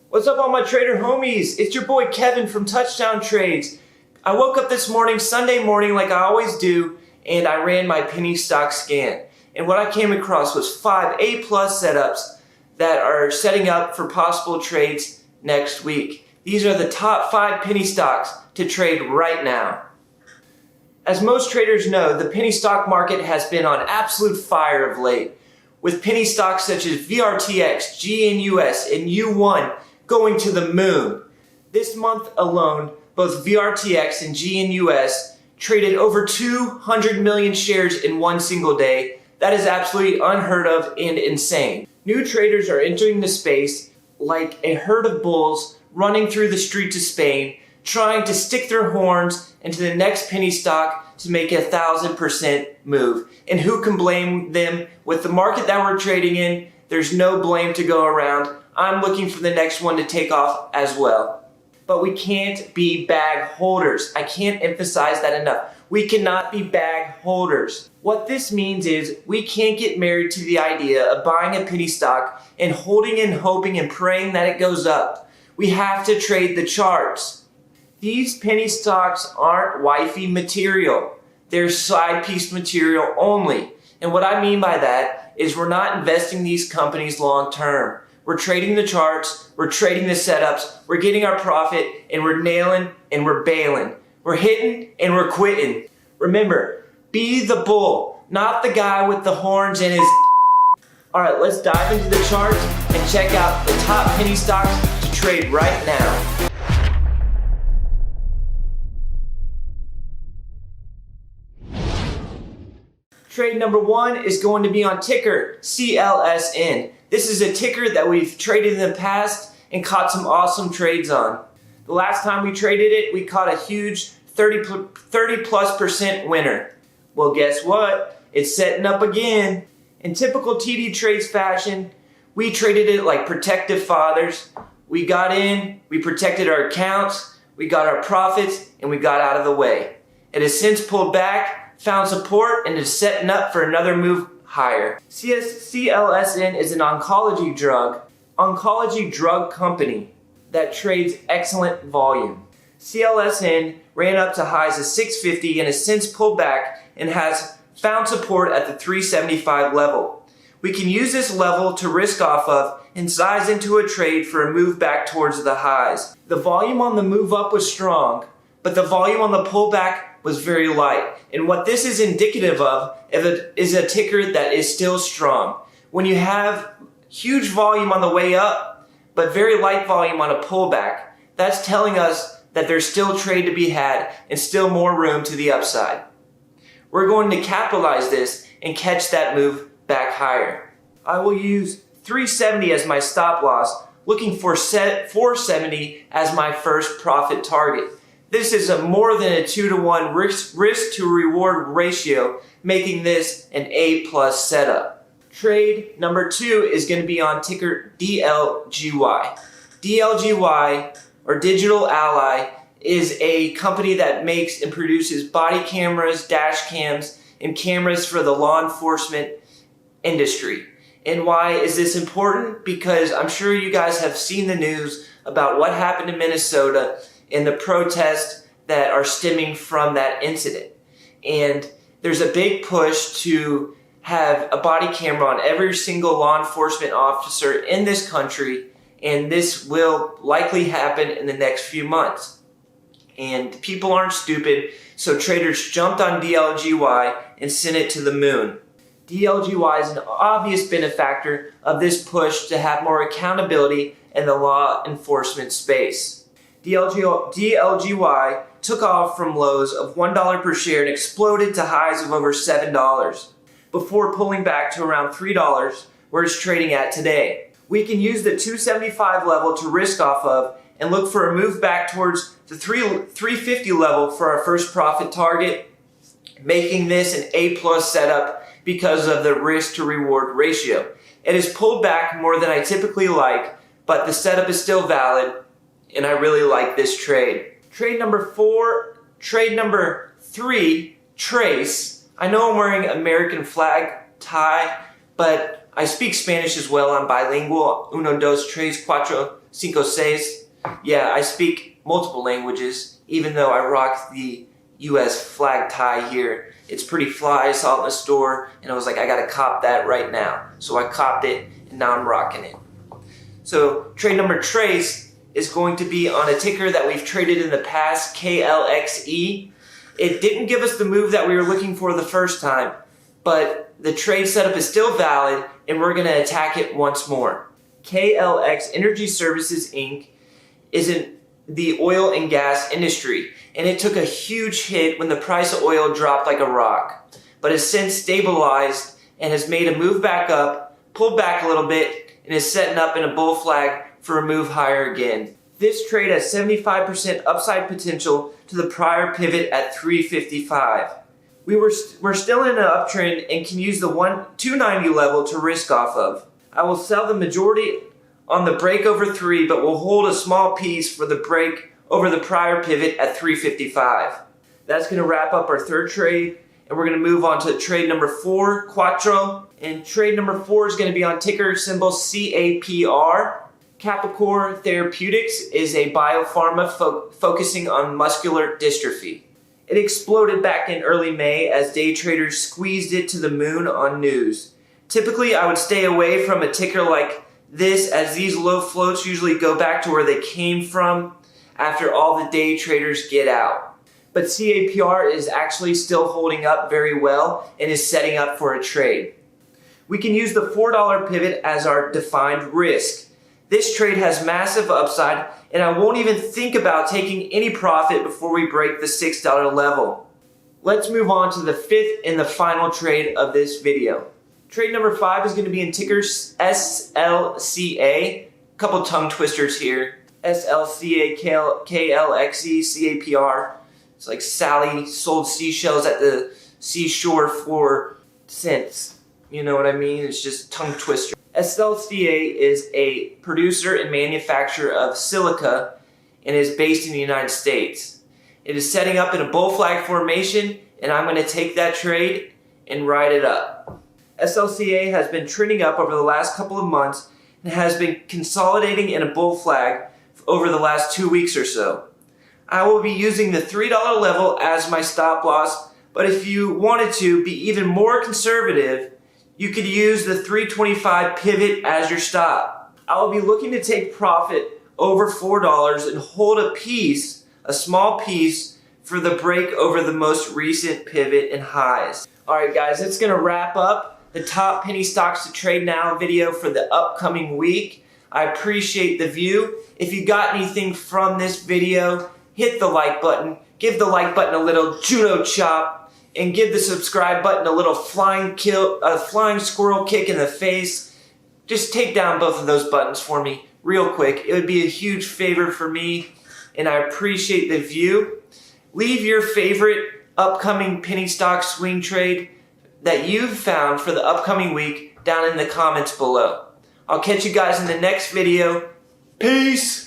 What's up all my trader homies? It's your boy Kevin from Touchdown Trades. I woke up this morning, Sunday morning, like I always do, and I ran my penny stock scan. And what I came across was 5 A+ setups that are setting up for possible trades next week. These are the top 5 penny stocks to trade right now. As most traders know, the penny stock market has been on absolute fire of late, with penny stocks such as VRTX, GNUS, and UONE going to the moon. This month alone, both VRTX and GNUS traded over 200 million shares in one single day. That is absolutely unheard of and insane. New traders are entering the space like a herd of bulls running through the streets of Spain, trying to stick their horns into the next penny stock to make a 1000% move. And who can blame them? With the market that we're trading in, there's no blame to go around. I'm looking for the next one to take off as well. But we can't be bag holders. I can't emphasize that enough. We cannot be bag holders. What this means is we can't get married to the idea of buying a penny stock and holding and hoping and praying that it goes up. We have to trade the charts. These penny stocks aren't wifey material. They're side piece material only. And what I mean by that is we're not investing these companies long term. We're trading the charts, we're trading the setups, we're getting our profit, and we're nailing and we're bailing. We're hitting and we're quitting. Remember, be the bull, not the guy with the horns in his. Alright, let's dive into the charts and check out the top penny stocks to trade right now. Trade number 1 is going to be on ticker CLSN. This is a ticker that we've traded in the past and caught some awesome trades on. The last time we traded it, we caught a huge 30+% winner. Well, guess what? It's setting up again. In typical TD Trades fashion, we traded it like protective fathers. We got in, we protected our accounts, we got our profits, and we got out of the way. It has since pulled back, found support, and is setting up for another move higher. CLSN is an oncology drug company that trades excellent volume. CLSN ran up to highs of 650 and has since pulled back and has found support at the 375 level. We can use this level to risk off of and size into a trade for a move back towards the highs. The volume on the move up was strong, but the volume on the pullback was very light. And what this is indicative of is a ticker that is still strong. When you have huge volume on the way up, but very light volume on a pullback, that's telling us that there's still trade to be had and still more room to the upside. We're going to capitalize this and catch that move back higher. I will use 370 as my stop loss, looking for 470 as my first profit target. This is a more than a 2-to-1 risk to reward ratio, making this an A+ setup. Trade number 2 is going to be on ticker DLGY. DLGY, or Digital Ally, is a company that makes and produces body cameras, dash cams, and cameras for the law enforcement industry. And why is this important? Because I'm sure you guys have seen the news about what happened in Minnesota and the protests that are stemming from that incident. And there's a big push to have a body camera on every single law enforcement officer in this country, and this will likely happen in the next few months. And people aren't stupid, so traders jumped on DLGY and sent it to the moon. DLGY is an obvious benefactor of this push to have more accountability in the law enforcement space. DLGY took off from lows of $1 per share and exploded to highs of over $7 before pulling back to around $3 where it's trading at today. We can use the 275 level to risk off of and look for a move back towards the 350 level for our first profit target, making this an A+ setup because of the risk to reward ratio. It has pulled back more than I typically like, but the setup is still valid, and I really like this trade. Trade number 3, Trace. I know I'm wearing American flag tie, but I speak Spanish as well. I'm bilingual. Uno, dos, tres, cuatro. cinco, seis. Yeah, I speak multiple languages, even though I rock the U.S. flag tie here. It's pretty fly. I saw it in the store, and I was like, I gotta cop that right now. So I copped it, and now I'm rocking it. So trade number trace is going to be on a ticker that we've traded in the past, KLXE. It didn't give us the move that we were looking for the first time, but the trade setup is still valid, and we're gonna attack it once more. KLX Energy Services Inc. is in the oil and gas industry, and it took a huge hit when the price of oil dropped like a rock, but has since stabilized and has made a move back up, pulled back a little bit, and is setting up in a bull flag for a move higher again. This trade has 75% upside potential to the prior pivot at 355. We're still in an uptrend and can use the 290 level to risk off of. I will sell the majority on the break over 3, but will hold a small piece for the break over the prior pivot at 355. That's going to wrap up our third trade, and we're going to move on to trade number 4, Quattro. And trade number 4 is going to be on ticker symbol CAPR. Capricor Therapeutics is a biopharma focusing on muscular dystrophy. It exploded back in early May as day traders squeezed it to the moon on news. Typically, I would stay away from a ticker like this, as these low floats usually go back to where they came from after all the day traders get out. But CAPR is actually still holding up very well and is setting up for a trade. We can use the $4 pivot as our defined risk. This trade has massive upside, and I won't even think about taking any profit before we break the $6 level. Let's move on to the fifth and the final trade of this video. Trade number 5 is going to be in ticker SLCA. Couple tongue twisters here. SLCA, KLXE, CAPR. It's like Sally sold seashells at the seashore for cents. You know what I mean? It's just tongue twister. SLCA is a producer and manufacturer of silica and is based in the United States. It is setting up in a bull flag formation, and I'm going to take that trade and ride it up. SLCA has been trending up over the last couple of months and has been consolidating in a bull flag over the last 2 weeks or so. I will be using the $3 level as my stop loss, but if you wanted to be even more conservative, you could use the 325 pivot as your stop. I will be looking to take profit over $4 and hold a piece, a small piece, for the break over the most recent pivot and highs. Alright guys, that's going to wrap up the top penny stocks to trade now video for the upcoming week. I appreciate the view. If you got anything from this video, hit the like button, give the like button a little judo chop, and give the subscribe button a little flying squirrel kick in the face. Just take down both of those buttons for me real quick. It would be a huge favor for me, and I appreciate the view. Leave your favorite upcoming penny stock swing trade that you've found for the upcoming week down in the comments below. I'll catch you guys in the next video. Peace!